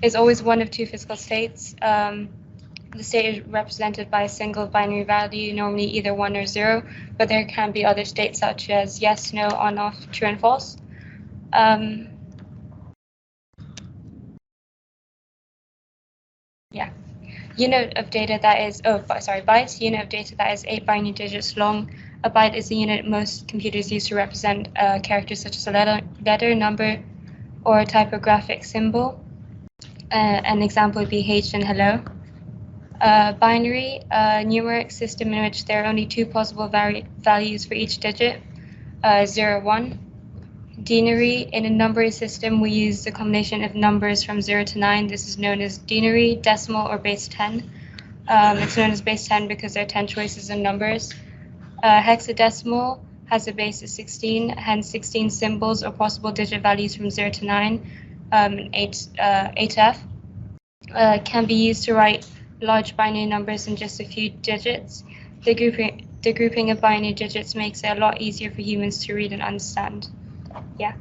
is always one of two physical states. The state is represented by a single binary value, normally either 1 or 0, but there can be other states such as yes, no, on, off, true and false. Unit of data that is, bytes, unit of data that is 8 binary digits long. A byte is the unit most computers use to represent characters such as a letter, number, or a typographic symbol. An example would be H and hello. Binary, a numeric system in which there are only two possible values for each digit, 0, 1. Denary, in a number system, we use the combination of numbers from 0 to 9. This is known as denary, decimal, or base 10. It's known as base 10 because there are 10 choices in numbers. Hexadecimal has a base of 16, hence 16 symbols or possible digit values from 0 to 9, 8F. Can be used to write large binary numbers in just a few digits. The grouping of binary digits makes it a lot easier for humans to read and understand. Yeah.